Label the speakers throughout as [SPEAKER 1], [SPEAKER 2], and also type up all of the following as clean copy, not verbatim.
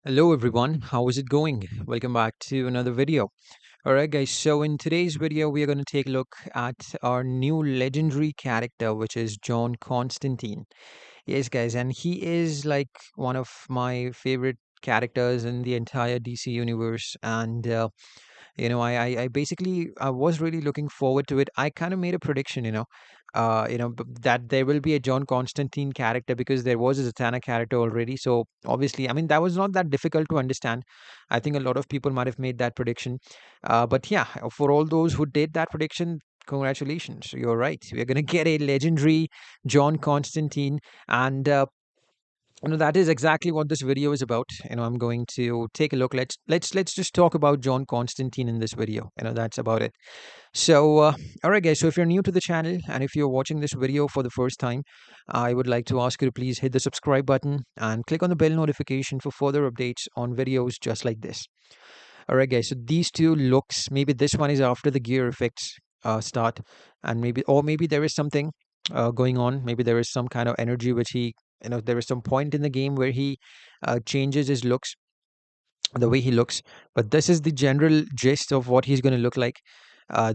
[SPEAKER 1] Hello everyone, how is it going? Welcome back to another video. Alright guys, so in today's video we are going to take a look at our new legendary character, which is John Constantine. Yes guys, and he is like one of my favorite characters in the entire DC universe. And I basically I was really looking forward to it. I kind of made a prediction, that there will be a John Constantine character because there was a Zatanna character already. So obviously, I mean, that was not that difficult to understand. I think a lot of people might have made that prediction. But yeah, for all those who did that prediction, congratulations. You're right. We're going to get a legendary John Constantine. And that is exactly what this video is about. I'm going to take a look. Let's just talk about John Constantine in this video. That's about it. So all right guys, so if you're new to the channel and if you're watching this video for the first time, I would like to ask you to please hit the subscribe button and click on the bell notification for further updates on videos just like this. All right guys, so these two looks, maybe this one is after the gear effects start, and maybe there is something going on. Maybe there is some kind of energy which there is some point in the game where he changes his looks, the way he looks. But this is the general gist of what he's going to look like.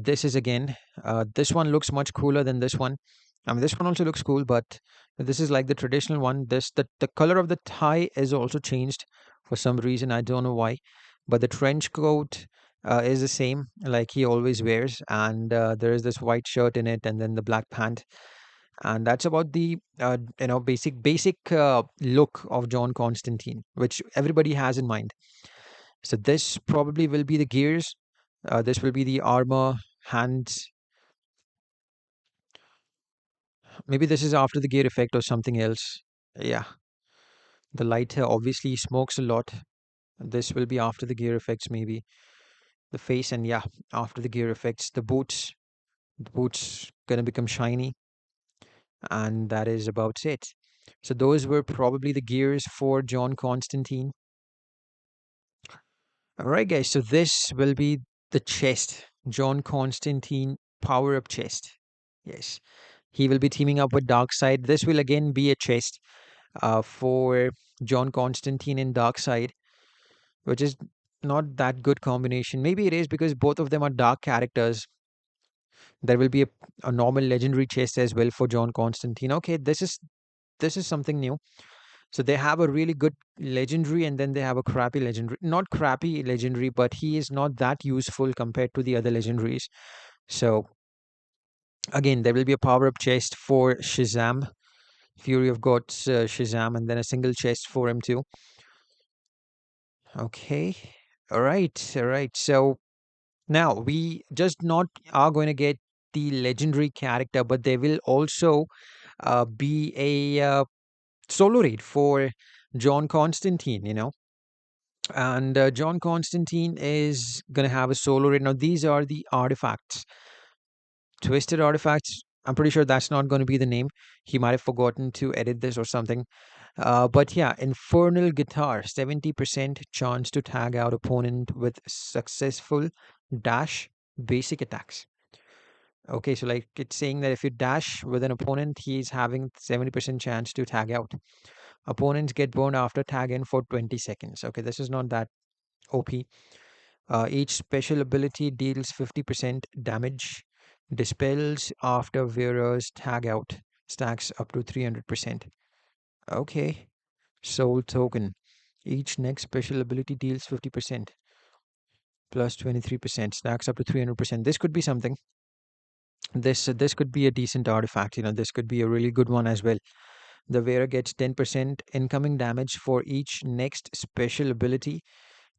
[SPEAKER 1] This is again, this one looks much cooler than this one. I mean, this one also looks cool, but this is like the traditional one. The color of the tie is also changed for some reason. I don't know why, but the trench coat is the same, like he always wears, and there is this white shirt in it, and then the black pant, and that's about the basic look of John Constantine, which everybody has in mind. So this probably will be the gears. This will be the armor, hands. Maybe this is after the gear effect or something else. Yeah, the lighter obviously smokes a lot. This will be after the gear effects, maybe the face, and yeah, after the gear effects, the boots. The boots gonna become shiny, and that is about it. So those were probably the gears for John Constantine. All right, guys. So this will be the chest, John Constantine power up chest. Yes, he will be teaming up with Darkseid. This will again be a chest for John Constantine and Darkseid, which is not that good combination. Maybe it is because both of them are dark characters. There will be a normal legendary chest as well for John Constantine. Okay, this is something new. So they have a really good legendary and then they have a crappy legendary. Not crappy legendary, but he is not that useful compared to the other legendaries. So again, there will be a power up chest for Shazam. Fury of God's Shazam, and then a single chest for him too. Okay. All right. All right. So now we just not are going to get the legendary character, but there will also be a solo raid for John Constantine, and John Constantine is going to have a solo raid. Now, these are the artifacts, twisted artifacts. I'm pretty sure that's not going to be the name. He might have forgotten to edit this or something. But yeah, Infernal Guitar, 70% chance to tag out opponent with successful dash basic attacks. Okay, so like it's saying that if you dash with an opponent, he's having 70% chance to tag out. Opponents get burned after tag in for 20 seconds. Okay, this is not that OP. Each special ability deals 50% damage. Dispels after wearers tag out. Stacks up to 300%. Okay. Soul token. Each next special ability deals 50% plus 23%. Stacks up to 300%. This could be something. This could be a decent artifact. This could be a really good one as well. The wearer gets 10% incoming damage for each next special ability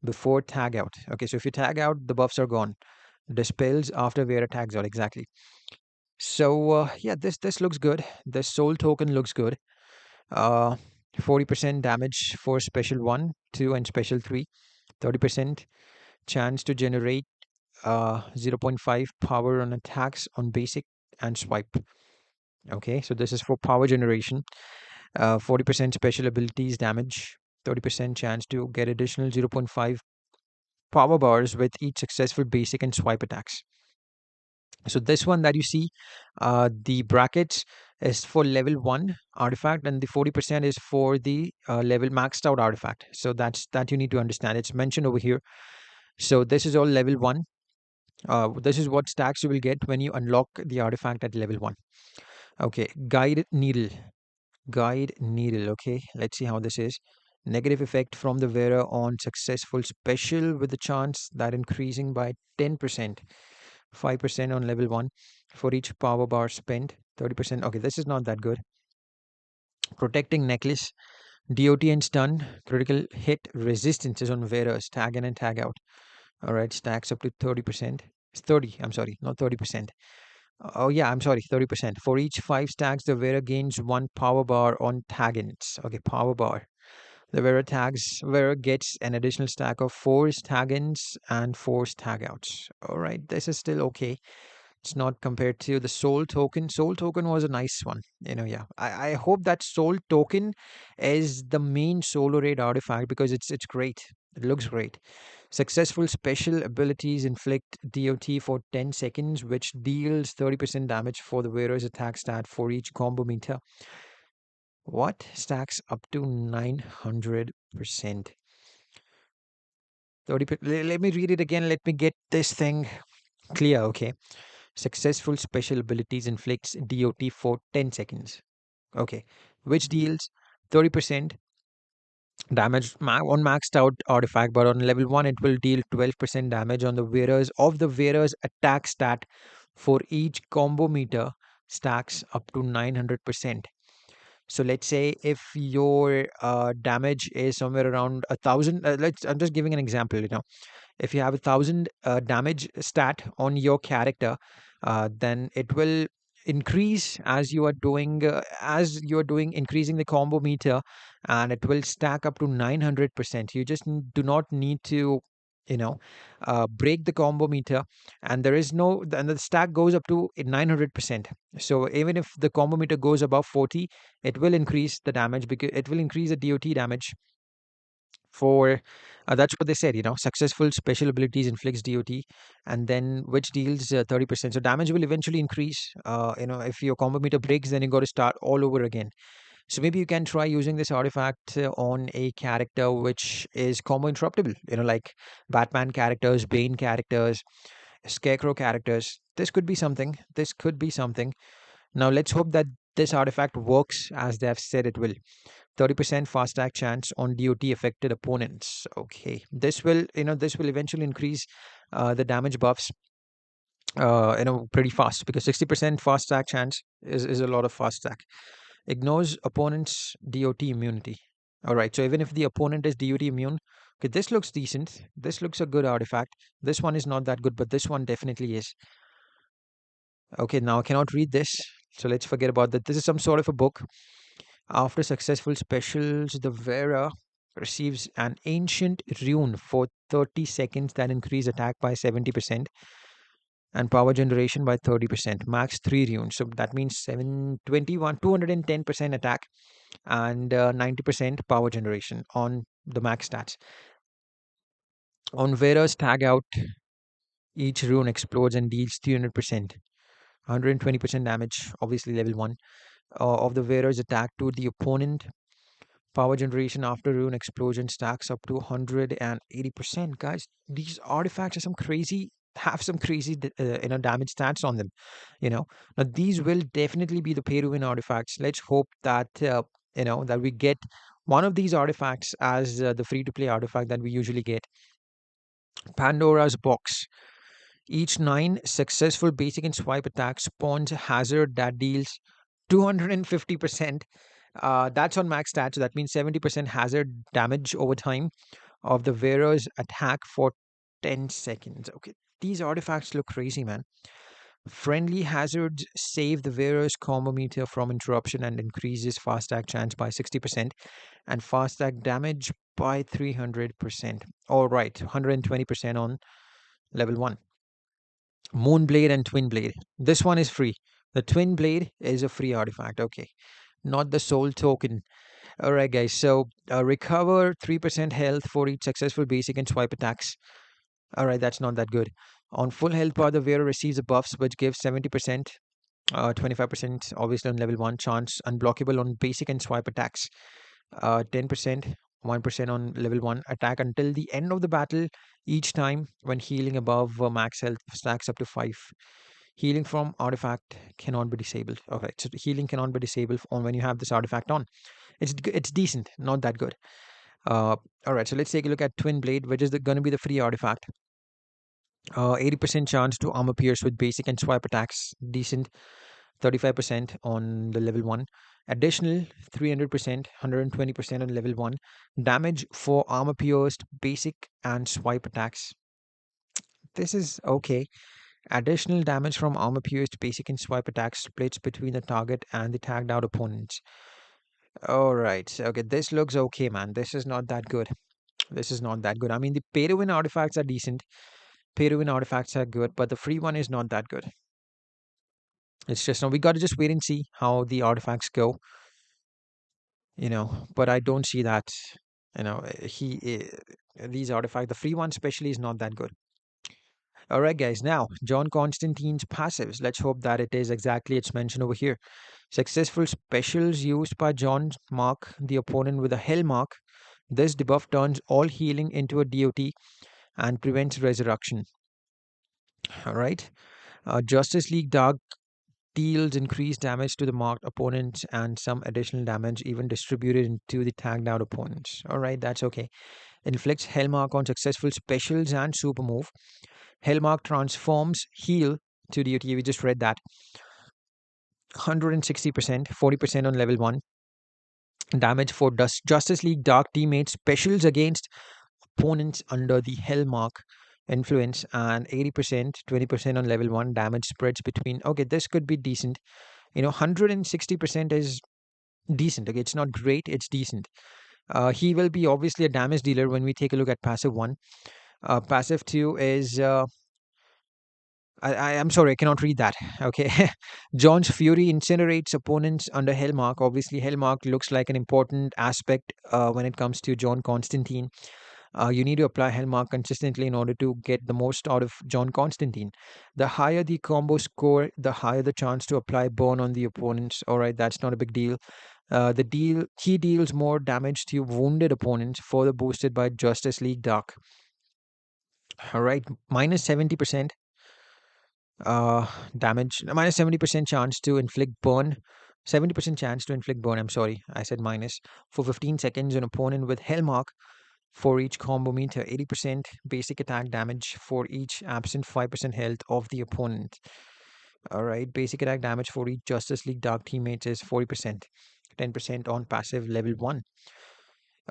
[SPEAKER 1] before tag out. Okay, so if you tag out, the buffs are gone. Dispels after wearer tags out. Exactly. So yeah, this looks good. The soul token looks good. Uh, 40% damage for special 1, 2, and special 3. 30% chance to generate 0 0.5 power on attacks on basic and swipe. Okay, so this is for power generation. 40% special abilities damage. 30% chance to get additional 0 0.5 power bars with each successful basic and swipe attacks. So this one that you see, the brackets, is for level 1 artifact, and the 40% is for the level maxed out artifact. So that you need to understand. It's mentioned over here. So this is all level 1. This is what stacks you will get when you unlock the artifact at level 1. Okay, guide needle. Okay, let's see how this is. Negative effect from the wearer on successful special with the chance that increasing by 10%, 5% on level 1 for each power bar spent, 30%. Okay, this is not that good. Protecting necklace, DOT and stun, critical hit resistances on wearers, tag in and tag out. All right, stacks up to 30%. It's 30, I'm sorry, not 30%. Oh yeah, I'm sorry, 30%. For each 5 stacks, the wearer gains 1 power bar on tag-ins. Okay, power bar. The wearer gets an additional stack of 4 tag-ins and 4 tag-outs. All right, this is still okay. It's not compared to the soul token. Soul token was a nice one. Yeah. I hope that soul token is the main solo raid artifact because it's great. It looks great. Successful special abilities inflict DOT for 10 seconds, which deals 30% damage for the wearer's attack stat for each combo meter. What? Stacks up to 900%. 30. Let me read it again. Let me get this thing clear, okay? Successful special abilities inflicts DOT for 10 seconds. Okay. Which deals 30% damage on maxed out artifact, but on level 1 it will deal 12% damage on the wearer's attack stat for each combo meter. Stacks up to 900%. So let's say if your damage is somewhere around 1,000, I'm just giving an example. If you have 1,000 damage stat on your character, then it will increase as you are doing increasing the combo meter, and it will stack up to 900%. You just do not need to you know break the combo meter, and the stack goes up to 900%. So even if the combo meter goes above 40, it will increase the damage, because it will increase the DOT damage for that's what they said. Successful special abilities inflicts DOT, and then which deals 30%. So damage will eventually increase. If your combo meter breaks, then you got to start all over again. So maybe you can try using this artifact on a character which is combo interruptible, like Batman characters, Bane characters, Scarecrow characters. This could be something. Now let's hope that this artifact works as they have said it will. 30% fast attack chance on DOT affected opponents. Okay, this will eventually increase the damage buffs pretty fast, because 60% fast attack chance is a lot of fast attack. Ignores opponent's DOT immunity. All right, so even if the opponent is DOT immune, okay, this looks decent. This looks a good artifact. This one is not that good, but this one definitely is. Okay, now I cannot read this, so let's forget about that. This is some sort of a book. After successful specials, the wearer receives an ancient rune for 30 seconds that increase attack by 70% and power generation by 30%. Max 3 runes. So that means 210% attack and 90% power generation on the max stats. On wearer's tag out, each rune explodes and deals 300%. 120% damage, obviously level 1, of the wearer's attack to the opponent. Power generation after rune explosion stacks up to 180%. Guys, these artifacts are have some crazy damage stats on them. Now these will definitely be the pay to win artifacts. Let's hope that that we get one of these artifacts as the free to play artifact that we usually get. Pandora's box. Each 9 successful basic and swipe attacks spawns a hazard that deals 250%. That's on max stats, so that means 70% hazard damage over time of the wearer's attack for 10 seconds. Okay, these artifacts look crazy, man. Friendly hazards save the wearer's combo meter from interruption and increases fast attack chance by 60% and fast attack damage by 300%. All right, 120% on level 1. Moonblade and Twin Blade. This one is free. The Twin Blade is a free artifact. Okay, not the soul token. All right, guys. So recover 3% health for each successful basic and swipe attacks. All right, that's not that good. On full health bar, the wearer receives a buffs which gives 70% 25% obviously on level 1, chance unblockable on basic and swipe attacks. 10%, 1% on level 1, attack until the end of the battle each time when healing above max health stacks up to 5. Healing from artifact cannot be disabled. Okay, so healing cannot be disabled on when you have this artifact on. It's decent, not that good. All right, so let's take a look at Twin Blade, which is going to be the free artifact. 80% chance to armor pierce with basic and swipe attacks, decent. 35% on the level 1. Additional 300%, 120% on level 1. Damage for armor pierced, basic, and swipe attacks. This is okay. Additional damage from armor pierced, basic, and swipe attacks splits between the target and the tagged out opponents. Alright, okay, this looks okay, man. This is not that good. This is not that good. I mean, the pay to win artifacts are decent. Pay to win artifacts are good, but the free one is not that good. It's just now we got to just wait and see how the artifacts go, but I don't see that, these artifacts, the free one especially, is not that good. All right, guys. Now, John Constantine's passives. Let's hope that it is exactly it's mentioned over here. Successful specials used by John mark the opponent with a hell mark. This debuff turns all healing into a DOT and prevents resurrection. All right. Justice League Dark deals increased damage to the marked opponents and some additional damage even distributed into the tagged out opponents. All right, that's okay. Inflicts Hellmark on successful specials and super move. Hellmark transforms heal to DOT. We just read that. 160%, 40% on level 1. Damage for Justice League Dark teammates. Specials against opponents under the Hellmark influence, and 80%, 20% on level 1. Damage spreads between. Okay, this could be decent. 160% is decent. Okay, it's not great, it's decent. He will be obviously a damage dealer when we take a look at passive 1. Passive 2 is I'm sorry, I cannot read that. Okay. John's Fury incinerates opponents under Hellmark. Obviously, Hellmark looks like an important aspect when it comes to John Constantine. You need to apply Hellmark consistently in order to get the most out of John Constantine. The higher the combo score, the higher the chance to apply burn on the opponents. All right, that's not a big deal. He deals more damage to wounded opponents, further boosted by Justice League Dark. All right, minus 70% damage, minus 70% chance to inflict burn. 70% chance to inflict burn. I'm sorry, I said minus. For 15 seconds, an opponent with Hellmark for each combo meter. 80% basic attack damage for each absent 5% health of the opponent. All right, basic attack damage for each Justice League Dark teammates is 40%. 10% on passive level 1.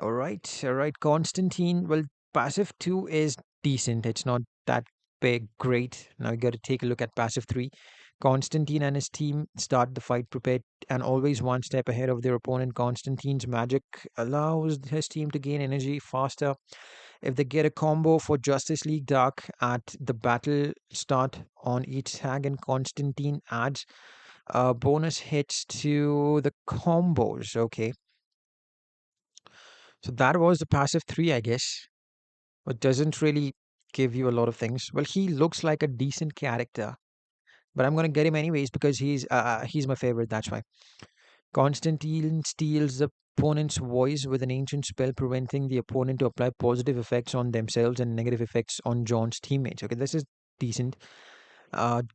[SPEAKER 1] All right, all right. Constantine, well, passive 2 is decent. It's not that big, great. Now you got to take a look at passive 3. Constantine and his team start the fight prepared and always one step ahead of their opponent. Constantine's magic allows his team to gain energy faster. If they get a combo for Justice League Dark at the battle start on each tag, and Constantine adds bonus hits to the combos. Okay, so that was the passive 3, I guess. It doesn't really give you a lot of things. Well, he looks like a decent character, but I'm gonna get him anyways because he's my favorite. That's why. Constantine steals the opponent's voice with an ancient spell, preventing the opponent to apply positive effects on themselves and negative effects on John's teammates. Okay, this is decent.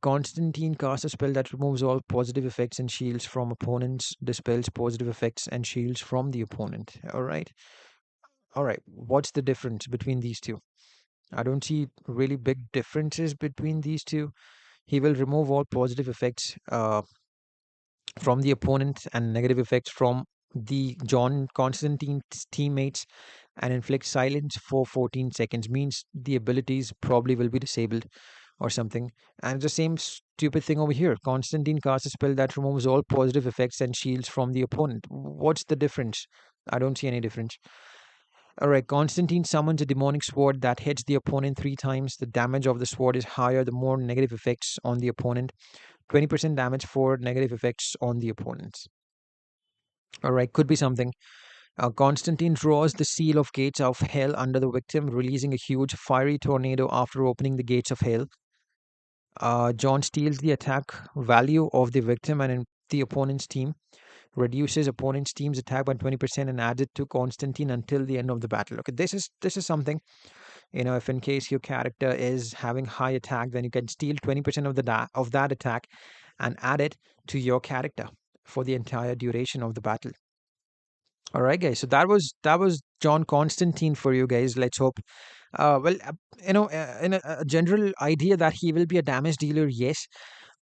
[SPEAKER 1] Constantine casts a spell that removes all positive effects and shields from opponents, dispels positive effects and shields from the opponent. All right. All right. What's the difference between these two? I don't see really big differences between these two. He will remove all positive effects from the opponent and negative effects from the John Constantine's teammates and inflict silence for 14 seconds. Means the abilities probably will be disabled or something. And the same stupid thing over here. Constantine casts a spell that removes all positive effects and shields from the opponent. What's the difference? I don't see any difference. Alright, Constantine summons a demonic sword that hits the opponent 3 times. The damage of the sword is higher the more negative effects on the opponent. 20% damage for negative effects on the opponents. Alright, could be something. Constantine draws the seal of gates of hell under the victim, releasing a huge fiery tornado after opening the gates of hell. John steals the attack value of the victim and in the opponent's team, reduces opponent's team's attack by 20% and adds it to Constantine until the end of the battle. Okay, this is something, if in case your character is having high attack, then you can steal 20% of of that attack and add it to your character for the entire duration of the battle. All right, guys. So that was John Constantine for you guys. Let's hope. Well, in a general idea that he will be a damage dealer, yes,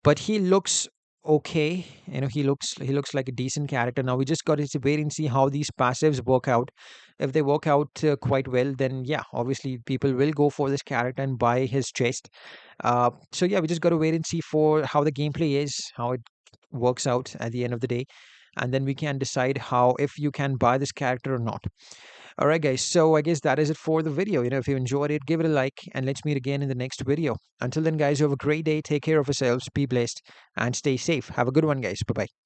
[SPEAKER 1] but he looks okay. He looks like a decent character. Now we just got to wait and see how these passives work out. If they work out quite well, then yeah, obviously people will go for this character and buy his chest. So yeah, we just got to wait and see for how the gameplay is, how it works out at the end of the day, and then we can decide how if you can buy this character or not. All right, guys. So I guess that is it for the video. If you enjoyed it, give it a like, and let's meet again in the next video. Until then, guys, you have a great day. Take care of yourselves. Be blessed and stay safe. Have a good one, guys. Bye bye.